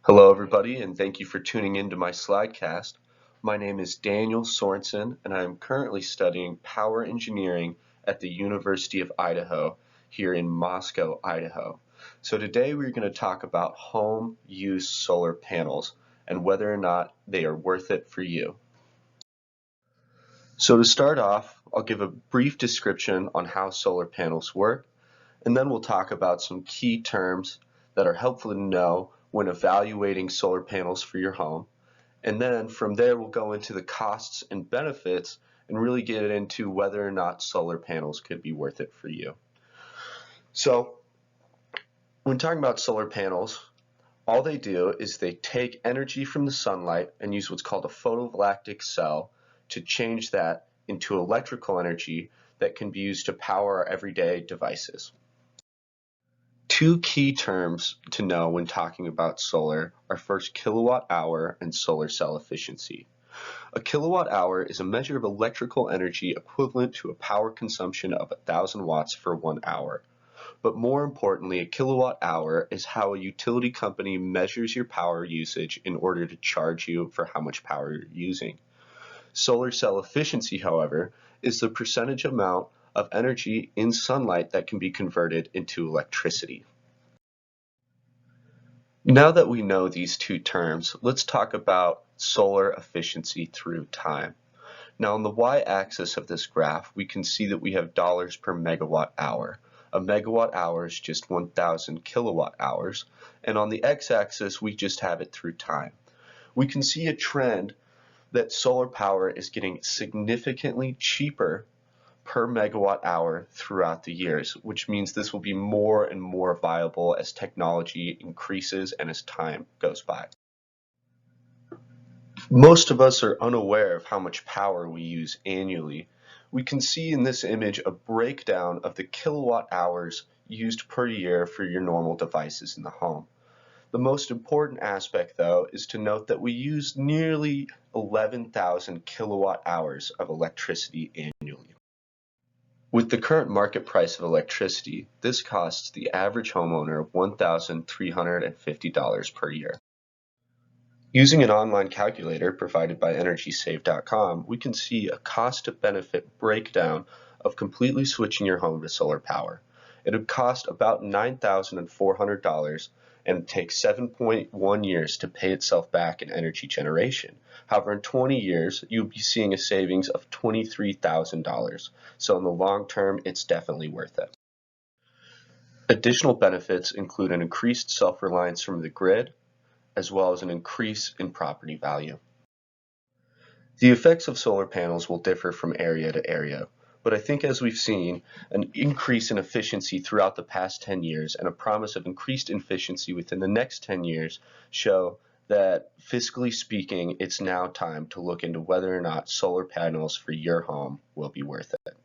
Hello, everybody, and thank you for tuning in to my Slidecast. My name is Daniel Sorensen, and I am currently studying power engineering at the University of Idaho here in Moscow, Idaho. So today we're going to talk about home use solar panels and whether or not they are worth it for you. So to start off, I'll give a brief description on how solar panels work, and then we'll talk about some key terms that are helpful to know when evaluating solar panels for your home. And then from there, we'll go into the costs and benefits and really get into whether or not solar panels could be worth it for you. So when talking about solar panels, all they do is they take energy from the sunlight and use what's called a photovoltaic cell to change that into electrical energy that can be used to power our everyday devices. Two key terms to know when talking about solar are first kilowatt hour and solar cell efficiency. A kilowatt hour is a measure of electrical energy equivalent to a power consumption of 1,000 watts for 1 hour. But more importantly, a kilowatt hour is how a utility company measures your power usage in order to charge you for how much power you're using. Solar cell efficiency, however, is the percentage amount of energy in sunlight that can be converted into electricity. Now that we know these two terms, let's talk about solar efficiency through time. Now on the y-axis of this graph, we can see that we have dollars per megawatt hour. A megawatt hour is just 1,000 kilowatt hours, and on the x-axis, we just have it through time. We can see a trend that solar power is getting significantly cheaper per megawatt hour throughout the years, which means this will be more and more viable as technology increases and as time goes by. Most of us are unaware of how much power we use annually. We can see in this image a breakdown of the kilowatt hours used per year for your normal devices in the home. The most important aspect, though, is to note that we use nearly 11,000 kilowatt hours of electricity annually. With the current market price of electricity, this costs the average homeowner $1,350 per year. Using an online calculator provided by EnergySave.com, we can see a cost-to-benefit breakdown of completely switching your home to solar power. It would cost about $9,400 and take 7.1 years to pay itself back in energy generation. However, in 20 years, you'll be seeing a savings of $23,000. So in the long term, it's definitely worth it. Additional benefits include an increased self-reliance from the grid, as well as an increase in property value. The effects of solar panels will differ from area to area, but I think as we've seen, an increase in efficiency throughout the past 10 years and a promise of increased efficiency within the next 10 years show that, fiscally speaking, it's now time to look into whether or not solar panels for your home will be worth it.